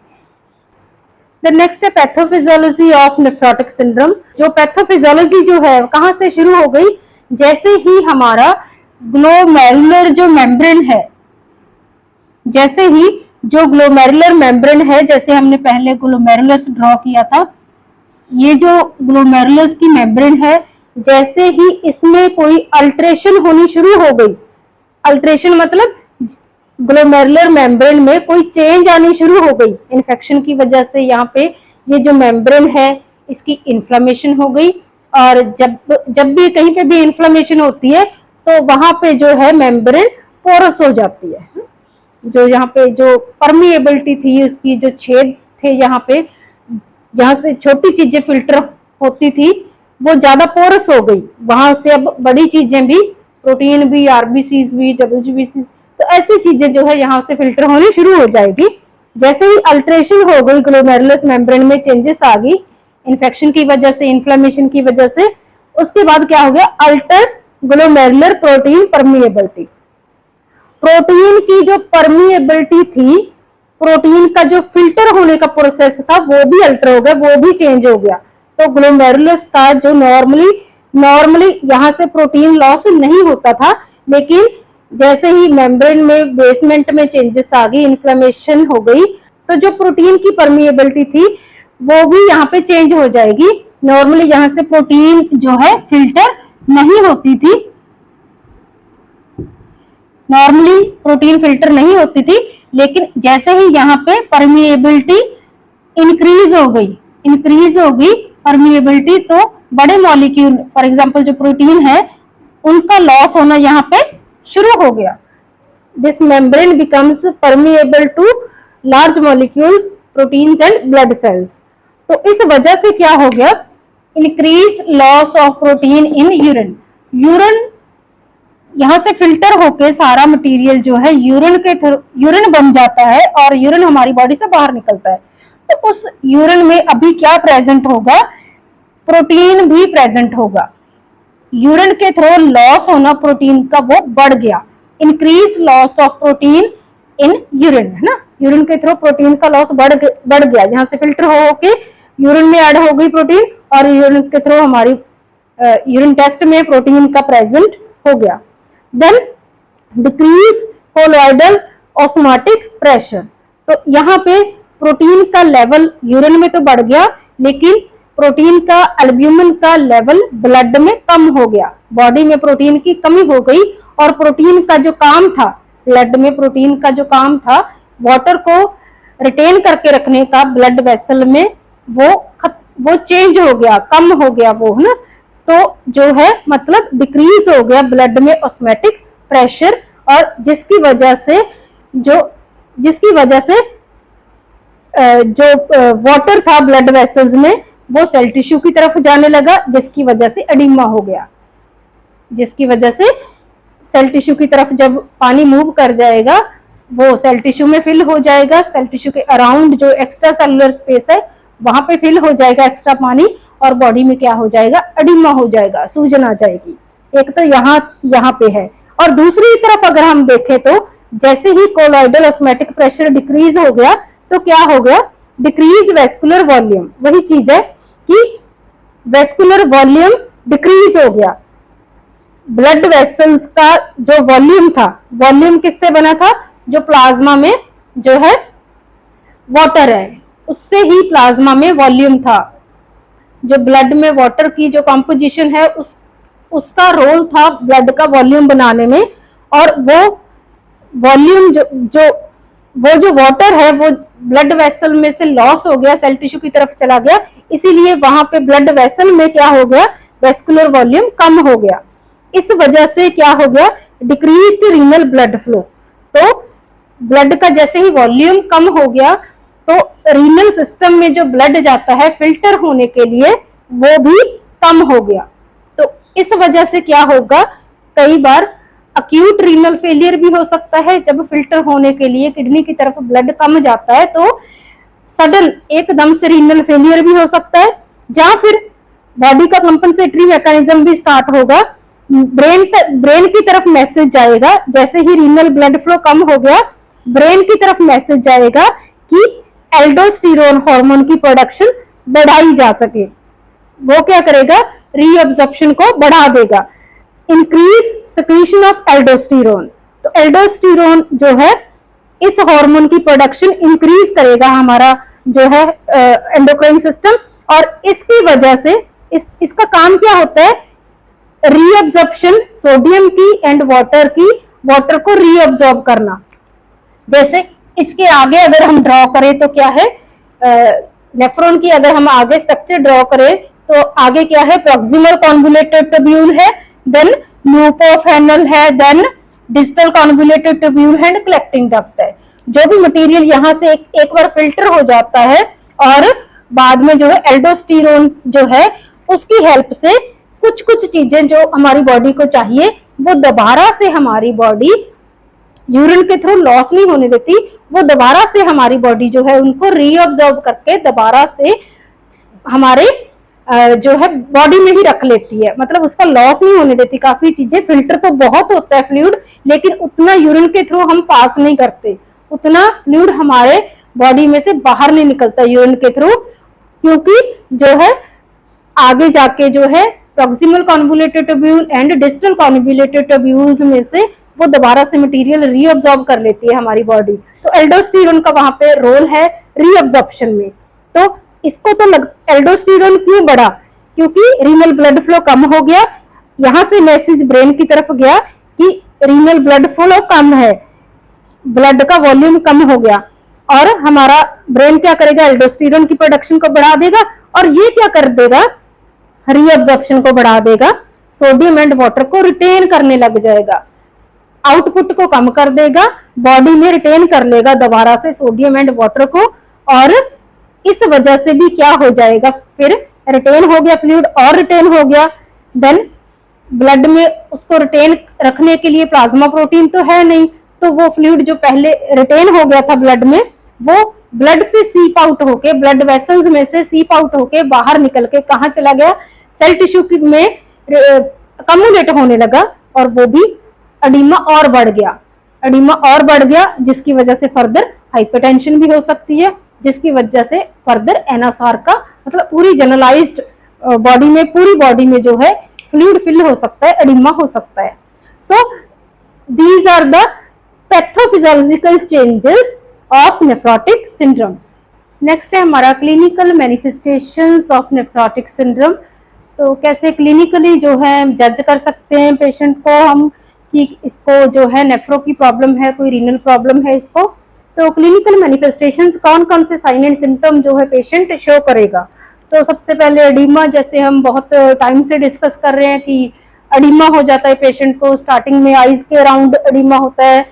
The next है pathophysiology of nephrotic syndrome. जो pathophysiology जो है कहां से शुरू हो गई, जैसे ही हमारा ग्लोमेरुलर जो मेम्ब्रेन है, जैसे ही जो ग्लोमेरुलर मेम्ब्रेन है, जैसे हमने पहले ग्लोमेरुलस ड्रॉ किया था, ये जो ग्लोमेरुलस की मेम्ब्रेन है, जैसे ही इसमें कोई अल्ट्रेशन होनी शुरू हो गई, अल्ट्रेशन मतलब ग्लोमेरुलर मेम्ब्रेन में कोई चेंज आनी शुरू हो गई इन्फेक्शन की वजह से, यहाँ पे ये जो मेम्ब्रेन है इसकी इन्फ्लेमेशन हो गई और जब भी कहीं पे भी इन्फ्लेमेशन होती है तो वहां पे जो है मेम्ब्रेन पोरस हो जाती है। जो यहाँ पे जो परमिएबिलिटी थी, उसकी जो छेद थे यहाँ पे, जहां से छोटी चीजें फिल्टर होती थी वो ज्यादा पोरस हो गई, वहां से अब बड़ी चीजें भी, प्रोटीन भी, आरबीसीज भी, डब्ल्यूबीसी, तो ऐसी चीजें जो है यहाँ से फिल्टर होनी शुरू हो जाएगी। जैसे ही अल्ट्रेशन हो गई, ग्लोमेरुलस मेम्ब्रेन में चेंजेस आ गई इन्फेक्शन की वजह से, इन्फ्लेमेशन की वजह से, उसके बाद क्या हो गया, alter glomerular protein permeability. Protein की जो परमिएबिलिटी थी, प्रोटीन का जो फिल्टर होने का प्रोसेस था वो भी अल्टर हो गया, वो भी चेंज हो गया। तो ग्लोमेरुलस का जो नॉर्मली यहाँ से प्रोटीन लॉस नहीं होता था, लेकिन जैसे ही मेम्ब्रेन में बेसमेंट में चेंजेस आ गई, इन्फ्लेमेशन हो गई, तो जो प्रोटीन की परमिएबिलिटी थी वो भी यहाँ पे चेंज हो जाएगी। नॉर्मली यहाँ से प्रोटीन जो है फिल्टर नहीं होती थी, नॉर्मली प्रोटीन फिल्टर नहीं होती थी, लेकिन जैसे ही यहाँ पे परमिएबिलिटी इंक्रीज हो गई परमिएबिलिटी, तो बड़े मॉलिक्यूल, फॉर एग्जांपल जो प्रोटीन है, उनका लॉस होना यहाँ पे शुरू हो गया। This membrane becomes permeable to large molecules, proteins and blood cells. तो इस वजह से क्या हो गया, increase loss of protein in urine. Urine यहाँ से फिल्टर होके सारा मटेरियल जो है यूरिन बन जाता है और यूरिन हमारी बॉडी से बाहर निकलता है। तो उस यूरिन में अभी क्या प्रेजेंट होगा, प्रोटीन भी प्रेजेंट होगा। यूरिन के थ्रू लॉस होना प्रोटीन का वो बढ़ गया, increase loss of protein in urine, है ना, यूरिन के थ्रू प्रोटीन का लॉस बढ़ गया, जहां से फिल्टर होके यूरिन में ऐड हो गई प्रोटीन, और यूरिन के थ्रू हमारी यूरिन टेस्ट में प्रोटीन का प्रेजेंट हो गया। Then decrease colloidal osmotic pressure, तो यहाँ पे प्रोटीन का लेवल यूरिन में तो बढ़ गया, लेकिन प्रोटीन का एल्ब्यूमिन का लेवल ब्लड में कम हो गया, बॉडी में प्रोटीन की कमी हो गई, और प्रोटीन का जो काम था, ब्लड में प्रोटीन का जो काम था वाटर को रिटेन करके रखने का ब्लड वेसल में, वो चेंज हो गया, कम हो गया वो, है ना, तो जो है मतलब डिक्रीज हो गया ब्लड में ऑस्मोटिक प्रेशर, और जिसकी वजह से जो वाटर था ब्लड वेसल्स में वो सेल टिश्यू की तरफ जाने लगा, जिसकी वजह से एडिमा हो गया, जिसकी वजह से सेल टिश्यू की तरफ जब पानी मूव कर जाएगा वो सेल टिश्यू में फिल हो जाएगा, सेल टिश्यू के अराउंड जो एक्स्ट्रा सेलुलर स्पेस है वहां पे फिल हो जाएगा एक्स्ट्रा पानी, और बॉडी में क्या हो जाएगा, एडिमा हो जाएगा, सूजन आ जाएगी। एक तो यहाँ पे है, और दूसरी तरफ अगर हम देखें तो जैसे ही कोलोइडल ऑस्मोटिक प्रेशर डिक्रीज हो गया तो क्या हो गया, डिक्रीज वेस्कुलर वॉल्यूम, वही चीज है कि वेस्कुलर वॉल्यूम डिक्रीज हो गया, ब्लड वेसल्स का जो वॉल्यूम था, वॉल्यूम किससे बना था, जो प्लाज्मा में जो है वाटर है उससे ही प्लाज्मा में वॉल्यूम था, जो ब्लड में वाटर की जो कंपोजिशन है उसका रोल था ब्लड का वॉल्यूम बनाने में, और वो वॉल्यूम जो वाटर है वो ब्लड वेसल में से लॉस हो गया, सेल टिश्यू की तरफ चला गया, इसीलिए वहां पे ब्लड वेसल में क्या हो गया, वेस्कुलर वॉल्यूम कम हो गया। इस वजह से क्या हो गया, डिक्रीज्ड रीनल ब्लड फ्लो, तो ब्लड का जैसे ही वॉल्यूम कम हो गया तो रीनल सिस्टम में जो ब्लड जाता है फिल्टर होने के लिए वो भी कम हो गया। तो इस वजह से क्या होगा, कई बार अक्यूट रीनल फेलियर भी हो सकता है, जब फिल्टर होने के लिए किडनी की तरफ ब्लड कम जाता है तो सडन एकदम से रीनल फेलियर भी हो सकता है, या फिर बॉडी का कंपनसेटरी मैकेनिज्म भी स्टार्ट होगा, ब्रेन की तरफ मैसेज जाएगा, जैसे ही रीनल ब्लड फ्लो कम हो गया ब्रेन की तरफ मैसेज जाएगा कि एल्डोस्टेरोन हार्मोन की प्रोडक्शन बढ़ाई जा सके, वो क्या करेगा, रीअब्जॉर्प्शन को बढ़ा देगा, इंक्रीज सिक्रीशन ऑफ एल्डोस्टेरोन, तो एल्डोस्टेरोन जो है इस हार्मोन की प्रोडक्शन इंक्रीज करेगा हमारा जो है एंडोक्राइन सिस्टम, और इसकी वजह से इसका काम क्या होता है, रीअब्जॉर्प्शन सोडियम की एंड वाटर को रीअब्जॉर्ब करना। जैसे इसके आगे अगर हम ड्रॉ करें तो क्या है, नेफ्रॉन की अगर हम आगे स्ट्रक्चर ड्रॉ करें तो आगे क्या है, प्रॉक्सिमल कॉन्वोल्यूटेड ट्यूब्यूल है, देन लूप ऑफ हैनल है, देन डिस्टल कॉन्वोल्यूटेड ट्यूब्यूल है, कलेक्टिंग डक्ट है। जो भी मटेरियल यहाँ से एक बार फिल्टर हो जाता है और बाद में जो है एल्डोस्टेरोन जो है उसकी हेल्प से कुछ चीजें जो हमारी बॉडी को चाहिए वो दोबारा से हमारी बॉडी यूरिन के थ्रू लॉस नहीं होने देती, वो दोबारा से हमारी बॉडी जो है उनको रीअब्जॉर्ब करके दोबारा से हमारे जो है बॉडी में ही रख लेती है, मतलब उसका लॉस नहीं होने देती। काफी चीजें, फिल्टर तो बहुत होता है फ्लूइड, लेकिन उतना यूरिन के थ्रू हम पास नहीं करते, उतना फ्लूइड हमारे बॉडी में से बाहर नहीं निकलता यूरिन के थ्रू, क्योंकि जो है आगे जाके जो है proximal convoluted tubule and distal convoluted tubules में से वो दोबारा से मटेरियल रीअब्जॉर्ब कर लेती है हमारी बॉडी। तो एल्डोस्टेरोन का वहां पे रोल है रीअब्जॉर्प्शन में। तो इसको तो एल्डोस्टेरोन क्यों बढ़ा, क्योंकि रीनल ब्लड फ्लो कम हो गया, यहां से मैसेज ब्रेन की तरफ गया कि रीनल ब्लड फ्लो कम है, ब्लड का वॉल्यूम कम हो गया, और हमारा ब्रेन क्या करेगा, एल्डोस्टेरोन की प्रोडक्शन को बढ़ा देगा, और ये क्या कर देगा, रीअब्जॉर्प्शन को बढ़ा देगा, सोडियम एंड वाटर को रिटेन करने लग जाएगा, आउटपुट को कम कर देगा, बॉडी में रिटेन कर लेगा दोबारा से सोडियम एंड वाटर को, और इस वजह से भी क्या हो जाएगा, फिर रिटेन हो गया फ्लूइड और रिटेन हो गया, देन ब्लड में उसको रिटेन रखने के लिए प्लाज्मा प्रोटीन तो है नहीं, तो वो फ्लूइड जो पहले रिटेन हो गया था ब्लड में वो ब्लड से सीप आउट होके, ब्लड वेसल्स में से सीप आउट होके बाहर निकल के कहाँ चला गया, सेल टिश्यू में कम्युलेट होने लगा, और वो भी एडिमा और बढ़ गया, एडिमा और बढ़ गया, जिसकी वजह से फर्दर हाइपरटेंशन भी हो सकती है, जिसकी वजह से फर्दर एनएसआर का मतलब पूरी जनरलाइज्ड बॉडी में, पूरी बॉडी में जो है फ्लूइड फिल हो सकता है, एडिमा हो सकता है। So these are the pathophysiological changes of nephrotic syndrome. Next है हमारा clinical manifestations of nephrotic syndrome. तो कैसे क्लिनिकली जो है जज कर सकते हैं पेशेंट को हम कि इसको जो है नेफ्रो की प्रॉब्लम है, कोई रीनल प्रॉब्लम है इसको। तो क्लिनिकल मैनिफेस्टेशंस कौन कौन से साइन एंड सिम्टम जो है पेशेंट शो करेगा। तो सबसे पहले एडिमा, जैसे हम बहुत टाइम से डिस्कस कर रहे हैं कि एडिमा हो जाता है पेशेंट को, स्टार्टिंग में आईज के अराउंड एडिमा होता है,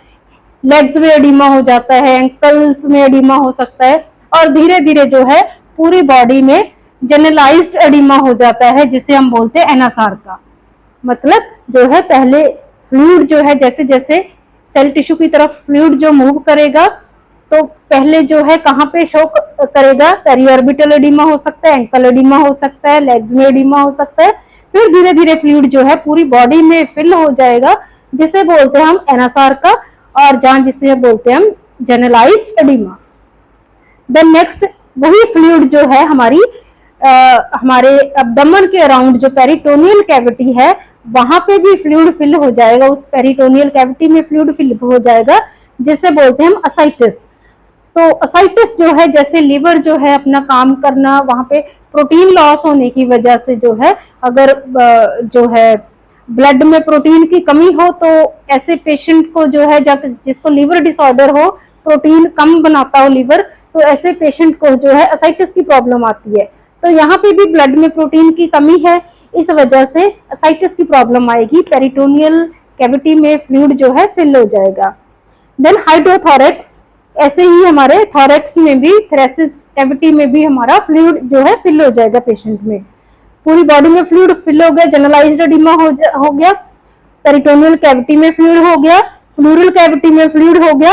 लेग्स में एडिमा हो जाता है, एंकल्स में एडिमा हो सकता है, और धीरे धीरे जो है पूरी बॉडी में जनरलाइज्ड एडिमा हो जाता है, जिसे हम बोलते हैं एनएसआर का। मतलब जो है पहले फ्लूइड जो है जैसे जैसे सेल टिश्यू की तरफ फ्लूइड जो मूव करेगा, तो पहले जो है कहाँ पे शो करेगा, पेरिऑर्बिटल एडिमा हो सकता है, एंकल एडिमा हो सकता है, लेग्स में एडिमा हो सकता है, फिर धीरे धीरे फ्लूइड जो है पूरी बॉडी में फिल हो जाएगा, जिसे बोलते हैं हम एनएसआर का, और जहां जिसे बोलते हैं हम जनरलाइज्ड एडिमा। देन नेक्स्ट वही फ्लूइड जो है हमारे एब्डोमेन के अराउंड जो पेरिटोनियल कैविटी है वहां पे भी फ्लूइड फिल हो जाएगा, उस पेरिटोनियल कैविटी में फ्लूइड फिल हो जाएगा, जिसे बोलते हैं हम असाइटिस। तो असाइटिस जो है जैसे लीवर जो है अपना काम करना, वहां पे प्रोटीन लॉस होने की वजह से जो है अगर जो है ब्लड में प्रोटीन की कमी हो, तो ऐसे पेशेंट को जो है जिसको लीवर डिसऑर्डर हो, प्रोटीन कम बनाता हो लीवर, तो ऐसे पेशेंट को जो है असाइटिस की प्रॉब्लम आती है। तो यहाँ पे भी ब्लड में प्रोटीन की कमी है, इस वजह से असाइटिस की प्रॉब्लम आएगी, पेरिटोनियल कैविटी में फ्लूइड जो है फिल हो जाएगा। देन हाइड्रोथोरेक्स, ऐसे ही हमारे थोरेक्स में भी, थोरेसिस कैविटी में भी हमारा फ्लूइड जो है फिल हो जाएगा पेशेंट में, पूरी बॉडी में फ्लूइड फिल हो गया, जनरलाइज्ड एडिमा हो गया, पेरिटोनियल कैविटी में फ्लूइड हो गया, प्लूरल कैविटी में फ्लूइड हो गया,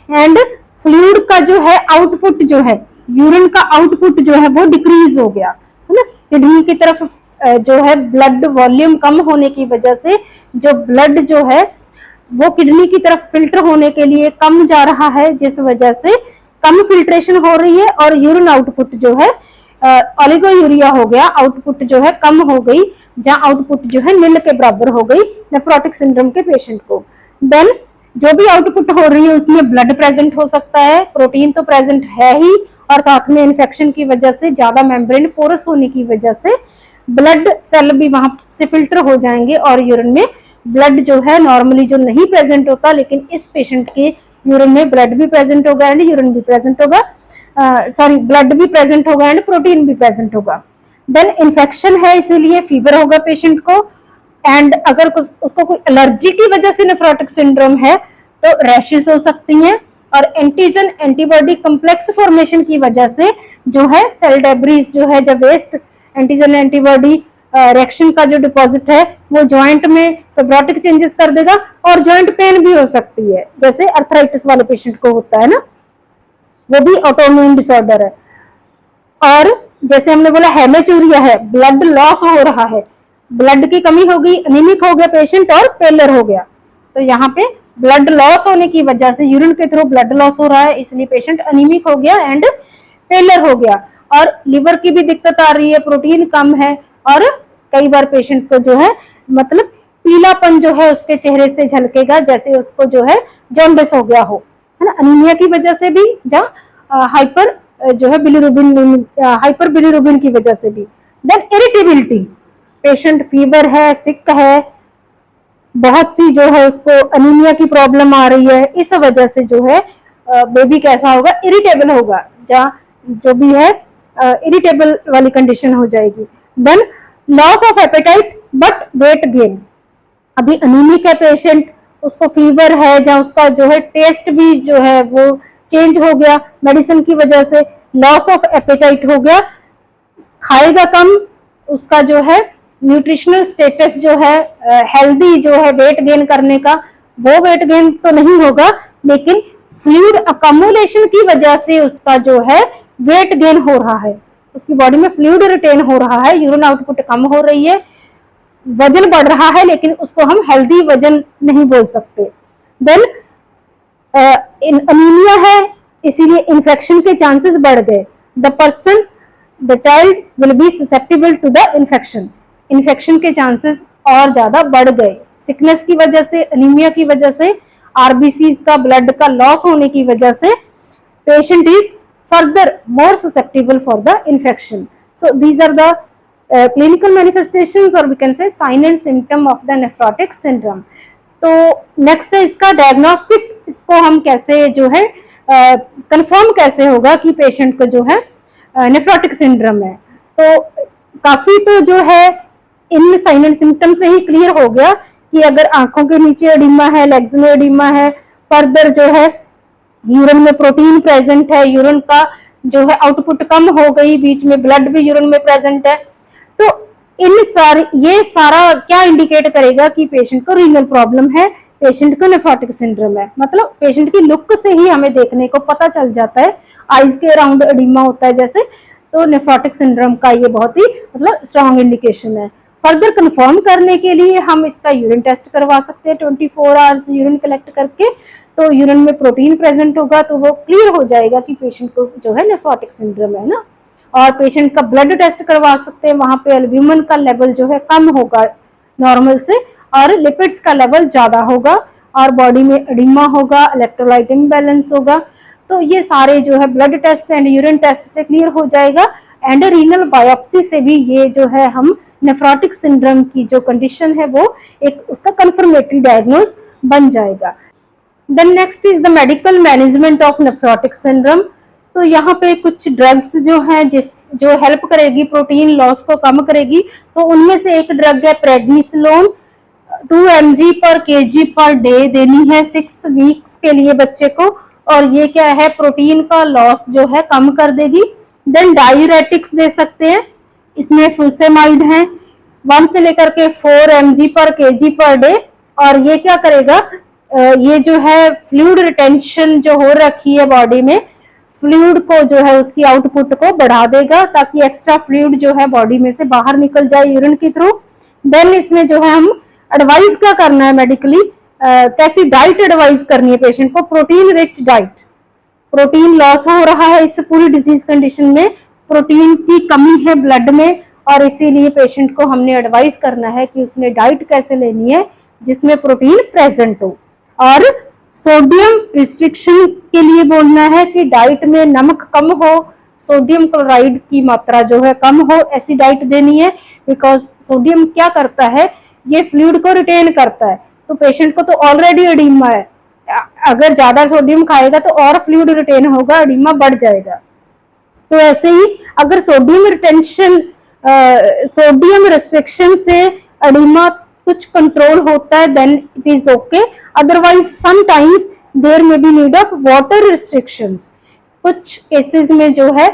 एंड फ्लूइड का जो है आउटपुट जो है, यूरिन का आउटपुट जो है वो डिक्रीज हो गया, है ना। किडनी की तरफ जो है ब्लड वॉल्यूम कम होने की वजह से जो ब्लड जो है वो किडनी की तरफ फिल्टर होने के लिए कम जा रहा है, जिस वजह से कम फिल्ट्रेशन हो रही है, और यूरिन आउटपुट जो है ओलिगोयूरिया हो गया, आउटपुट जो है कम हो गई, जहां आउटपुट जो है नील के बराबर हो गई नेफ्रोटिक सिंड्रोम के पेशेंट को। देन जो भी आउटपुट हो रही है उसमें ब्लड प्रेजेंट हो सकता है, प्रोटीन तो प्रेजेंट है ही, और साथ में इन्फेक्शन की वजह से, ज्यादा मेम्ब्रेन पोरस होने की वजह से ब्लड सेल भी वहां से फिल्टर हो जाएंगे, और यूरिन में ब्लड जो है नॉर्मली जो नहीं प्रेजेंट होता, लेकिन इस पेशेंट के यूरिन में ब्लड भी प्रेजेंट होगा एंड यूरिन भी प्रेजेंट होगा, ब्लड भी प्रेजेंट होगा एंड प्रोटीन भी प्रेजेंट होगा। देन इन्फेक्शन है, इसीलिए फीवर होगा पेशेंट को, एंड अगर उसको कोई एलर्जी की वजह से नेफ्रोटिक सिंड्रोम है तो रैशेस हो सकती हैं, और एंटीजन एंटीबॉडी कॉम्प्लेक्स फॉर्मेशन की वजह से जो है सेल डेब्रीज जो है, जब वेस्ट एंटीजन एंटीबॉडी रिएक्शन का जो डिपॉजिट है वो जॉइंट में फेब्रोटिक चेंजेस कर देगा, और जॉइंट पेन भी हो सकती है, जैसे अर्थराइटिस वाले पेशेंट को होता है ना, वो भी ऑटोइम्यून डिसऑर्डर है। और जैसे हमने बोला हेमेचूरिया है, ब्लड लॉस हो रहा है, ब्लड की कमी हो गई, एनीमिक हो गया पेशेंट और पेलर हो गया, तो यहाँ पे ब्लड लॉस होने की वजह से यूरिन के थ्रू ब्लड लॉस हो रहा है, इसलिए पेशेंट एनीमिक हो गया एंड पेलर हो गया, और लिवर की भी दिक्कत आ रही है, प्रोटीन कम है, और कई बार पेशेंट को जो है मतलब पीलापन जो है उसके चेहरे से झलकेगा, जैसे उसको जो है जॉन्डिस हो गया हो, है ना, अनीमिया की वजह से भी, जहाँ हाइपर जो है बिलिरुबिन, हाइपर बिलिरुबिन की वजह से भी। देन इरिटेबिलिटी, पेशेंट फीवर है, सिक है, बहुत सी जो है उसको अनीमिया की प्रॉब्लम आ रही है, इस वजह से जो है बेबी कैसा होगा, इरिटेबल होगा, जहाँ जो भी है इरिटेबल वाली कंडीशन हो जाएगी। Then loss of appetite but weight gain, अभी अनीमिक है पेशेंट, उसको फीवर है, जहाँ उसका जो है टेस्ट भी जो है वो चेंज हो गया मेडिसिन की वजह से, लॉस ऑफ एपेटाइट हो गया, खाएगा कम, उसका जो है न्यूट्रिशनल स्टेटस जो है हेल्दी जो है वेट गेन करने का, वो वेट गेन तो नहीं होगा, लेकिन फ्लूइड अकमुलेशन की वजह से उसका जो है वेट गेन हो रहा है, उसकी बॉडी में फ्लूइड रिटेन हो रहा है, यूरिन आउटपुट कम हो रही है, वजन बढ़ रहा है लेकिन उसको हम हेल्दी वजन नहीं बोल सकते। देन अनीमिया है, इसीलिए इन्फेक्शन के चांसेस बढ़ गए। The child will be susceptible to the infection, infection के चांसेस और ज्यादा बढ़ गए। सिकनेस की वजह से, अनीमिया की वजह से, आरबीसीज का ब्लड का लॉस होने की वजह से patient is further more susceptible for the infection. So these are the clinical manifestations or we can say sign and symptom of the nephrotic syndrome. तो नेक्स्ट है इसका डायग्नोस्टिक, इसको हम कैसे जो है कंफर्म कैसे होगा कि पेशेंट को जो है नेफ्रोटिक सिंड्रोम है। तो काफी तो जो है इन साइन एंड सिम्टम से ही क्लियर हो गया कि अगर आंखों के नीचे एडिमा है, लेग्स में एडिमा है, फर्दर जो है यूरिन में प्रोटीन प्रेजेंट है, यूरिन का जो है आउटपुट कम हो गई, बीच में ब्लड भी यूरिन में प्रेजेंट है, तो ये सारा क्या इंडिकेट करेगा कि पेशेंट को रीनल प्रॉब्लम है, पेशेंट को नेफ्रोटिक सिंड्रोम है। मतलब पेशेंट की लुक से ही हमें देखने को पता चल जाता है, आईज के अराउंड एडिमा होता है जैसे, तो नेफ्रोटिक सिंड्रोम का ये बहुत ही मतलब स्ट्रॉन्ग इंडिकेशन है। फर्दर कंफर्म करने के लिए हम इसका यूरिन टेस्ट करवा सकते हैं, 24 आवर्स यूरिन कलेक्ट करके, तो यूरिन में प्रोटीन प्रेजेंट होगा तो वो क्लियर हो जाएगा कि पेशेंट को जो है नेफ्रोटिक सिंड्रोम है ना। और पेशेंट का ब्लड टेस्ट करवा सकते हैं, वहां पे एल्ब्यूमिन का लेवल जो है कम होगा नॉर्मल से और लिपिड्स का लेवल ज्यादा होगा और बॉडी में एडिमा होगा, इलेक्ट्रोलाइट इम्बैलेंस होगा। तो ये सारे जो है blood test and urine test से क्लियर हो जाएगा एंड रीनल बायोप्सी से भी ये जो है हम नेफ्रोटिक सिंड्रोम की जो कंडीशन है वो एक उसका कंफर्मेटरी डायग्नोज बन जाएगा। Then next is the medical management of nephrotic syndrome. तो यहाँ पे कुछ ड्रग्स जो है जो हेल्प करेगी प्रोटीन लॉस को कम करेगी, तो उनमें से एक ड्रग है प्रेडनिसोलोन, 2 mg पर kg पर डे देनी है 6 वीक्स के लिए बच्चे को, और ये क्या है प्रोटीन का लॉस जो है कम कर देगी। देन डायूरेटिक्स दे सकते हैं, इसमें फुलसेमाइड है 1 से लेकर के 4 mg पर kg पर डे, और ये क्या करेगा, ये जो है फ्लूइड रिटेंशन जो हो रखी है बॉडी में, फ्लूइड को जो है उसकी आउटपुट को बढ़ा देगा ताकि एक्स्ट्रा फ्लूइड जो है बॉडी में से बाहर निकल जाए यूरिन के थ्रू। देन इसमें जो है हम एडवाइस क्या करना है मेडिकली, कैसी डाइट एडवाइस करनी है पेशेंट को, protein rich diet. Protein loss हो रहा है इस पूरी डिजीज कंडीशन में, प्रोटीन की कमी है ब्लड में, और इसीलिए पेशेंट को हमने एडवाइस करना है कि उसने डाइट कैसे लेनी है जिसमें प्रोटीन प्रेजेंट हो। और सोडियम रिस्ट्रिक्शन के लिए बोलना है कि डाइट में नमक कम हो, सोडियम क्लोराइड की मात्रा जो है कम हो, ऐसी डाइट देनी है। बिकॉज सोडियम क्या करता है, ये फ्लूइड को रिटेन करता है, तो पेशेंट को तो ऑलरेडी एडिमा है, अगर ज्यादा सोडियम खाएगा तो और फ्लूइड रिटेन होगा, एडिमा बढ़ जाएगा। तो ऐसे ही अगर सोडियम रिटेंशन सोडियम रिस्ट्रिक्शन से एडिमा कुछ कंट्रोल होता है then it is okay, otherwise sometimes there may be need of water restrictions. कुछ केसेस में जो है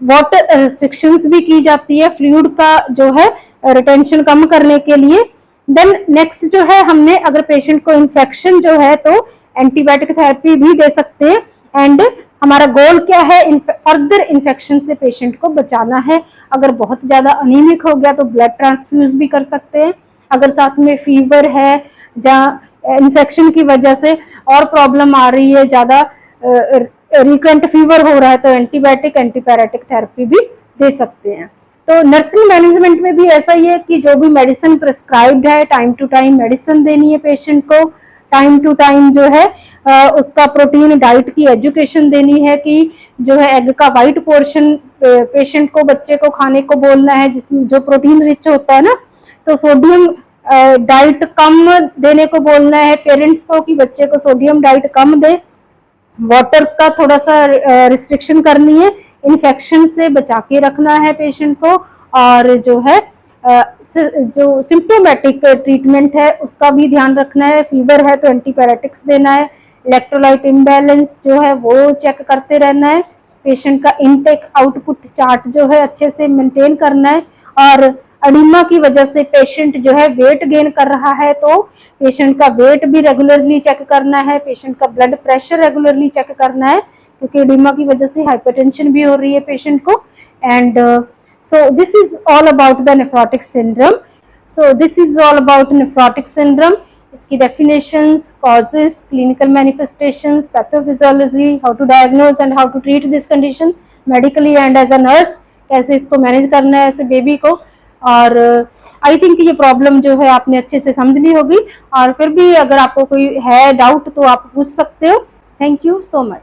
वाटर रिस्ट्रिक्शंस भी की जाती है फ्लूइड का जो है रिटेंशन कम करने के लिए। देन नेक्स्ट जो है हमने अगर पेशेंट को इन्फेक्शन जो है तो एंटीबायोटिक थेरेपी भी दे सकते हैं, एंड हमारा गोल क्या है, फर्दर इन्फेक्शन से पेशेंट को बचाना है। अगर बहुत ज्यादा अनीमिक हो गया तो ब्लड ट्रांसफ्यूज भी कर सकते हैं, अगर साथ में फीवर है जहाँ इन्फेक्शन की वजह से और प्रॉब्लम आ रही है, ज्यादा रिकरेंट फीवर हो रहा है, तो एंटीबायोटिक एंटीपैराटिक थेरेपी भी दे सकते हैं। तो नर्सिंग मैनेजमेंट में भी ऐसा ही है कि जो भी मेडिसिन प्रिस्क्राइब्ड है टाइम टू टाइम मेडिसिन देनी है पेशेंट को, टाइम टू टाइम जो है उसका प्रोटीन डाइट की एजुकेशन देनी है कि जो है एग का वाइट पोर्शन पेशेंट को बच्चे को खाने को बोलना है जिसमें जो प्रोटीन रिच होता है ना। तो सोडियम डाइट कम देने को बोलना है पेरेंट्स को कि बच्चे को सोडियम डाइट कम दे, वाटर का थोड़ा सा रिस्ट्रिक्शन करनी है, इन्फेक्शन से बचा के रखना है पेशेंट को, और जो है जो सिम्प्टोमेटिक ट्रीटमेंट है उसका भी ध्यान रखना है। फीवर है तो एंटीपैराटिक्स देना है, इलेक्ट्रोलाइट इम्बैलेंस जो है वो चेक करते रहना है, पेशेंट का इनटेक आउटपुट चार्ट जो है अच्छे से मेंटेन करना है। और एडिमा की वजह से पेशेंट जो है वेट गेन कर रहा है तो पेशेंट का वेट भी रेगुलरली चेक करना है, पेशेंट का ब्लड प्रेशर रेगुलरली चेक करना है क्योंकि एडिमा की वजह से हाइपरटेंशन भी हो रही है पेशेंट को। And so this is all about the nephrotic syndrome. So this is all about nephrotic syndrome. इसकी definitions, causes, clinical manifestations, pathophysiology, how to diagnose and how to treat this condition medically and as a nurse, कैसे इसको manage करना है ऐसे baby को। और I think ये problem जो है आपने अच्छे से समझ ली होगी, और फिर भी अगर आपको कोई है डाउट तो आप पूछ सकते हो। Thank you so much.